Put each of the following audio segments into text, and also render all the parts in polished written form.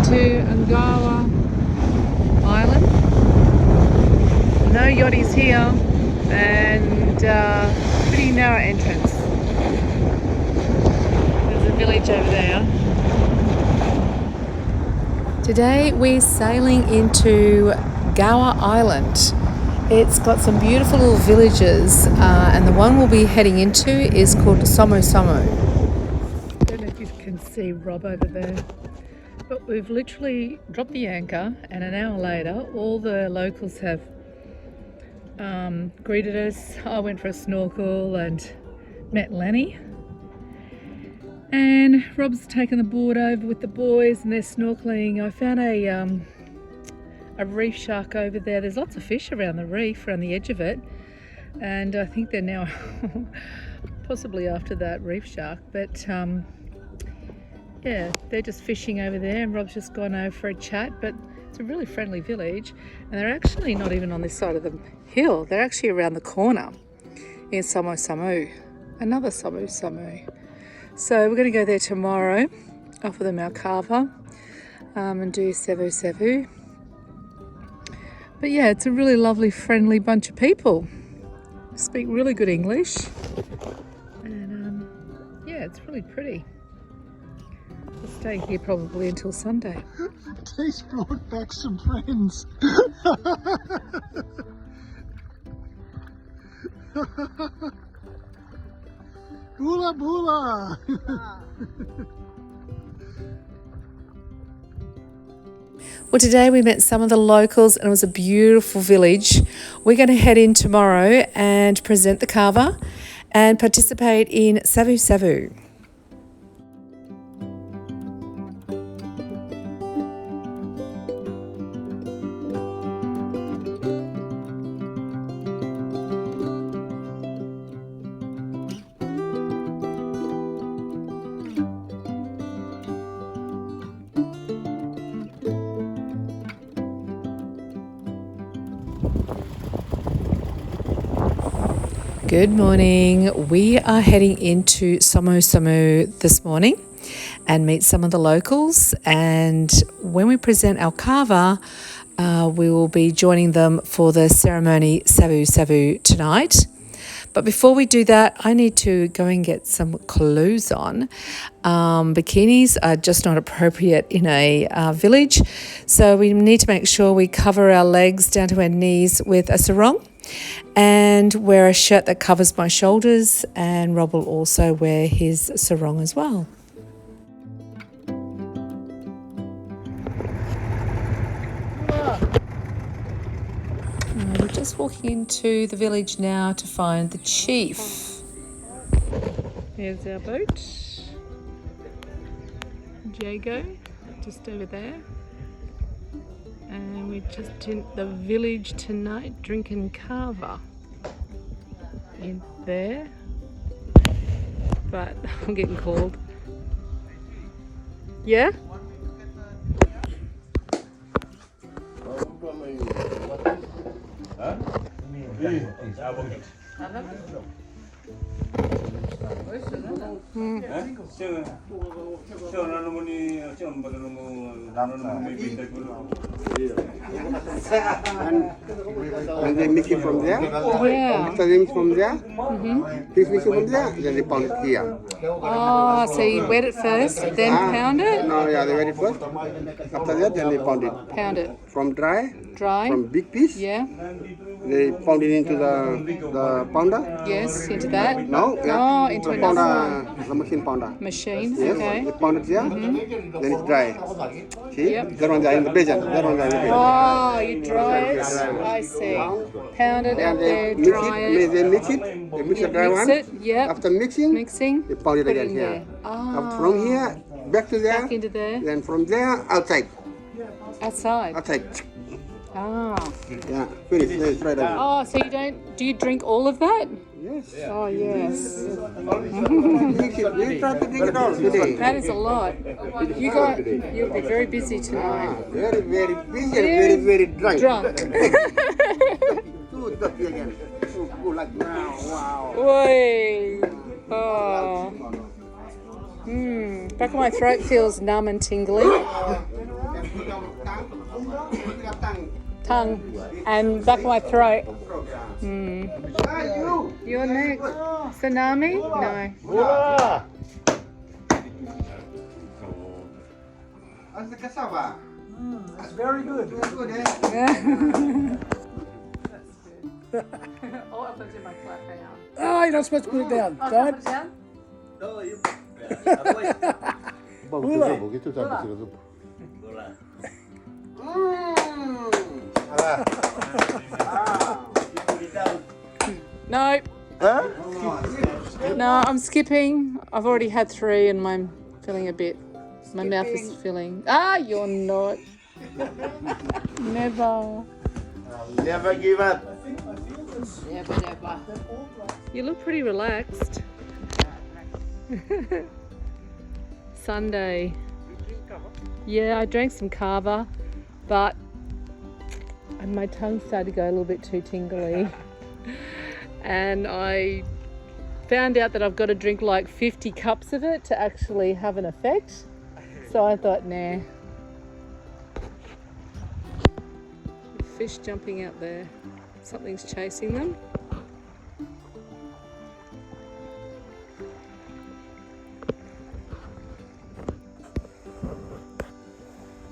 into Angawa Island. No yachties here, and pretty narrow entrance. There's a village over there. Today we're sailing into Gower Island. It's got some beautiful little villages, and the one we'll be heading into is called Samo Samo. I don't know if you can see Rob over there, but we've literally dropped the anchor, and an hour later all the locals have greeted us. I went for a snorkel and met Lenny, and Rob's taken the board over with the boys and they're snorkeling. I found a reef shark over there. There's lots of fish around the reef, around the edge of it, and I think they're now possibly after that reef shark, but yeah, they're just fishing over there, and Rob's just gone over for a chat. But it's a really friendly village, and they're actually not even on this side of the hill, they're actually around the corner in Samo Samo, another Samo Samo. So we're going to go there tomorrow, offer them our kava, and do sevu sevu. But yeah, it's a really lovely, friendly bunch of people. Speak really good English. And yeah, it's really pretty. We'll stay here probably until Sunday. He's brought back some friends. Bula bula. Well, today we met some of the locals, and it was a beautiful village. We're going to head in tomorrow and present the kava and participate in savu savu. Good morning. We are heading into Samo Samo this morning and meet some of the locals. And when we present our kava, we will be joining them for the ceremony savu savu tonight. But before we do that, I need to go and get some clothes on. Bikinis are just not appropriate in a village, so we need to make sure we cover our legs down to our knees with a sarong, and wear a shirt that covers my shoulders, and Rob will also wear his sarong as well. We're just walking into the village now to find the chief. Here's our boat. Jago, just over there. And we're just in the village tonight drinking kava in there, but I'm getting cold. Yeah? And they mix it from there. Yeah. After they mix from there, this mix it from there, then they pound it here. Oh, so you wet it first, then pound it? No, yeah, they wet it first. After that, then they pound it. Pound it. From dry, Dry? from big piece, Yeah. they pound it into the pounder. Yes, into that? No, yeah. Oh, into the another pounder, the machine pounder. machine. Yes, Okay. they pound it here, then it's dry. See? Yep. That one there in the basin. That one there in the basin. Oh, you dry it? I see. Pound it out there, dry it. They mix it, they mix the dry Mix one. it, yep. After mixing, Mixing. they pound it Put it again in here. there. Ah. From here, back to there. Back into there. Then from there, outside. Outside. Outside. Ah. Yeah, finish. Let's try that. Oh, so do you drink all of that? Yes. Oh, yes. Mix it. We try to drink it all today. That is a lot. You'll be very busy tonight. Very, very busy and very, very drunk. Drunk. Too dirty again. Too cool like wow. Oi. Oh. Back of my throat feels numb and tingly. Tongue and back of my throat. You're next. Tsunami? No. Bola. How's the cassava? That's very good. That's good, eh? Oh, I'll put it in my flat now. Oh, you're not supposed to put it down. Don't. Put it down? Begitu tak No. Huh? No, I'm skipping. I've already had 3 and I'm feeling a bit. My mouth is filling. Ah, you're not. Never. Never give up. Never. You look pretty relaxed. Sunday. Yeah, I drank some kava, but my tongue started to go a little bit too tingly. And I found out that I've got to drink like 50 cups of it to actually have an effect. So I thought, nah. Fish jumping out there. Something's chasing them.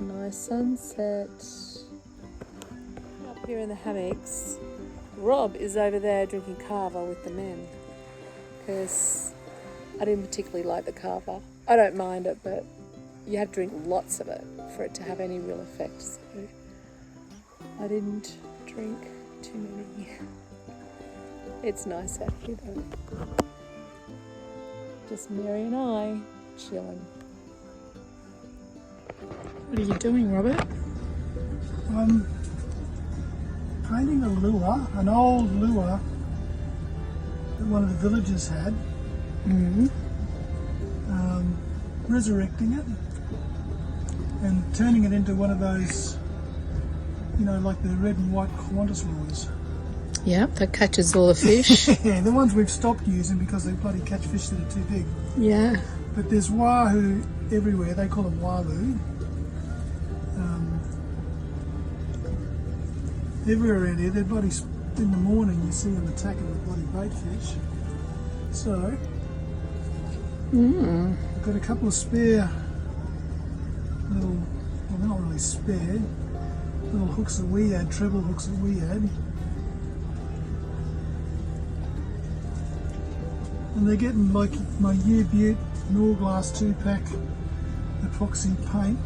Nice sunset. Up here in the hammocks, Rob is over there drinking kava with the men because I didn't particularly like the kava. I don't mind it, but you have to drink lots of it for it to have any real effect. So I didn't drink too many. It's nice out here though. Just Mary and I chilling. What are you doing, Robert? I'm painting a lure, an old lure that one of the villagers had. Resurrecting it and turning it into one of those, you know, like the red and white Qantas lures. Yep, that catches all the fish. Yeah, the ones we've stopped using because they bloody catch fish that are too big. Yeah. But there's wahoo everywhere. They call them waloo. Everywhere around here, they're bloody, in the morning you see them attacking the bloody bait fish. So, I've got a couple of spare little, well they're not really spare, little hooks that we had, treble hooks that we had. And they're getting like my Year Butte Norglass 2-pack epoxy paint.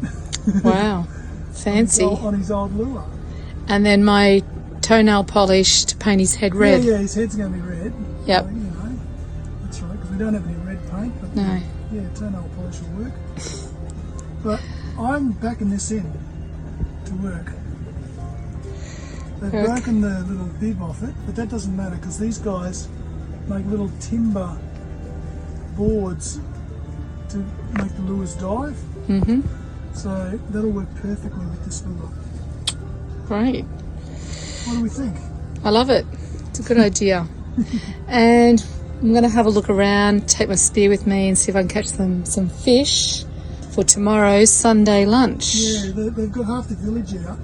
Wow, fancy. on his old lure. And then my toenail polish to paint his head red. Yeah, his head's going to be red. Yep. So, you know, that's right, because we don't have any red paint. But No. yeah, toenail polish will work. But I'm backing this in to work. They've broken the little bib off it, but that doesn't matter because these guys make little timber boards to make the lures dive. So that'll work perfectly with this lure. Great. What do we think? I love it. It's a good idea. And I'm going to have a look around, take my spear with me and see if I can catch some fish for tomorrow's Sunday lunch. Yeah, they've got half the village out.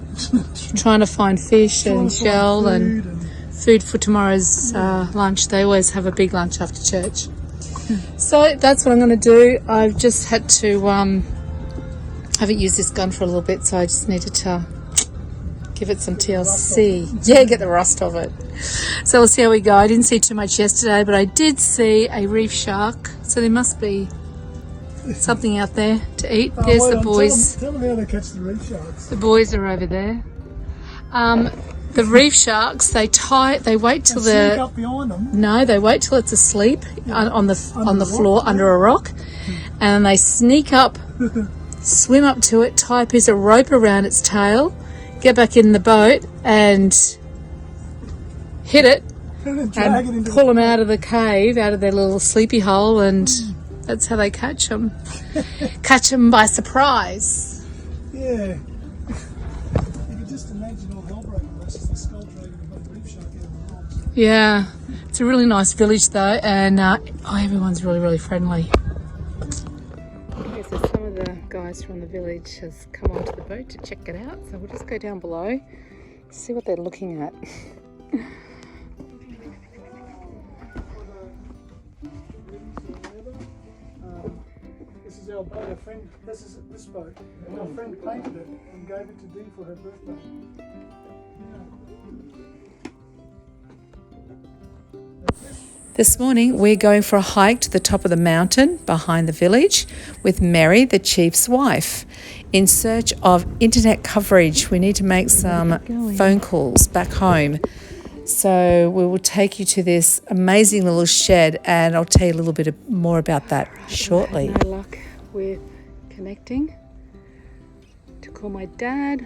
Trying to find fish and shell and food for tomorrow's lunch. They always have a big lunch after church. So that's what I'm going to do. I've just had to, haven't used this gun for a little bit, so I just needed to give it some TLC. Yeah, get the rust of it. So we'll see how we go. I didn't see too much yesterday, but I did see a reef shark. So there must be something out there to eat. There's the boys. Tell them how they catch the reef sharks. The boys are over there. The reef sharks, they wait till Sneak up behind them. they wait till it's asleep on the floor under a rock, and they sneak up, swim up to it, tie a piece of rope around its tail, get back in the boat and hit it And drag it and into pull them out of the cave, out of their little sleepy hole, and that's how they catch them. Catch them by surprise. Yeah. You can just imagine all hell breaking loose as the skull dragging a reef shark out of the rocks. Yeah, it's a really nice village though, and everyone's really, really friendly. Okay, so some of the guys guys from the village has come onto the boat to check it out. So we'll just go down below, see what they're looking at. This is our boat. Our friend, this boat. Our friend painted it and gave it to Dee for her birthday. This morning we're going for a hike to the top of the mountain behind the village with Mary, the chief's wife, in search of internet coverage. We need to make some phone calls back home. So we will take you to this amazing little shed and I'll tell you a little bit more about that shortly. No luck with connecting to call my dad.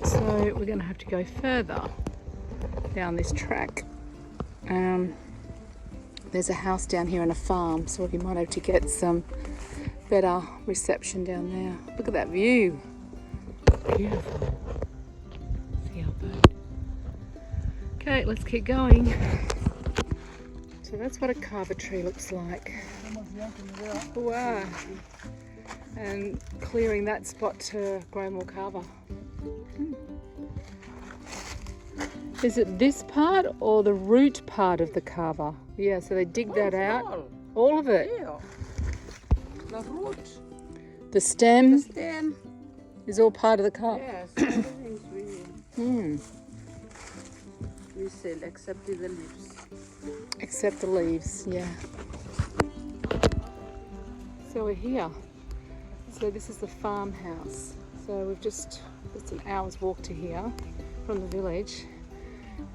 So we're going to have to go further down this track. There's a house down here and a farm, so we might have to get some better reception down there. Look at that view. Beautiful. See our boat. Okay, let's keep going. So that's what a carver tree looks like. Wow. And clearing that spot to grow more carver. Is it this part or the root part of the carver? Yeah, so they dig that out. All of it? Yeah. The root. The stem The stem. is all part of the carver? Yes, everything's we sell except the leaves. Except the leaves, yeah. So we're here. So this is the farmhouse. So we've just, it's an hour's walk to here from the village.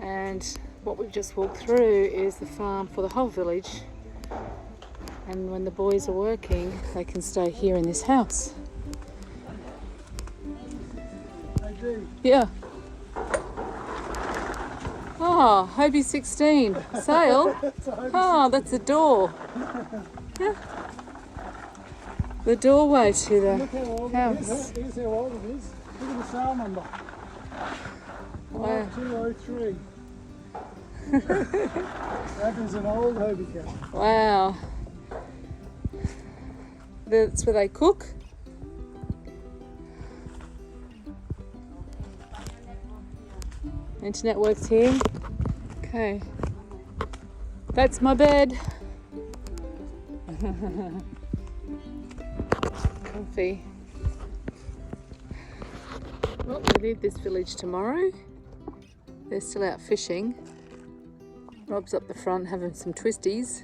And what we've just walked through is the farm for the whole village. And when the boys are working, they can stay here in this house. Hey, Dee. Yeah. Oh, Hobie 16. Sail? Oh, that's the door. Yeah. The doorway to the Look how old house. it is. Here's how old it is. Look at the sail number. Wow. 203. That is an old Hobie cat. Wow. That's where they cook? Internet works here. Okay. That's my bed. Comfy. Well, we leave this village tomorrow. They're still out fishing. Rob's up the front having some twisties.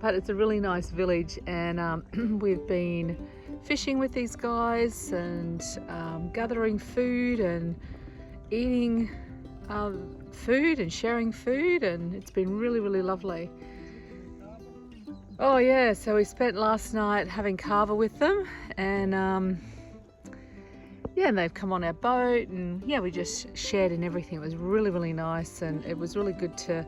But it's a really nice village, and we've been fishing with these guys and gathering food and eating food and sharing food, and it's been really, really lovely. Oh yeah, so we spent last night having carver with them, and yeah, and they've come on our boat, and yeah, we just shared in everything. It was really, really nice, and it was really good to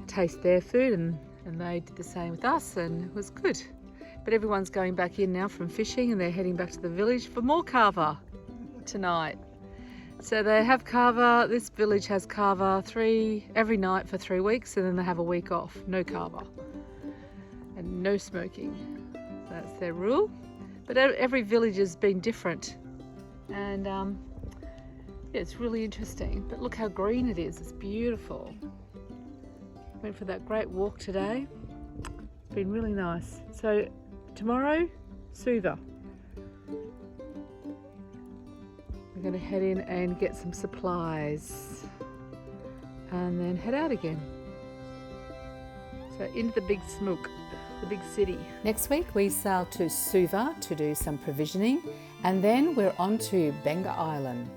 taste their food, and they did the same with us, and it was good. But everyone's going back in now from fishing, and they're heading back to the village for more carver tonight. So they have carver, this village has carver every night for 3 weeks, and then they have a week off, no carver and no smoking. That's their rule. But every village has been different, and yeah, it's really interesting. But look how green it is, it's beautiful. Went for that great walk today. It's been really nice. So tomorrow, Suva. We're going to head in and get some supplies and then head out again. So into the big smoke, the big city. Next week we sail to Suva to do some provisioning, and then we're on to Benga Island.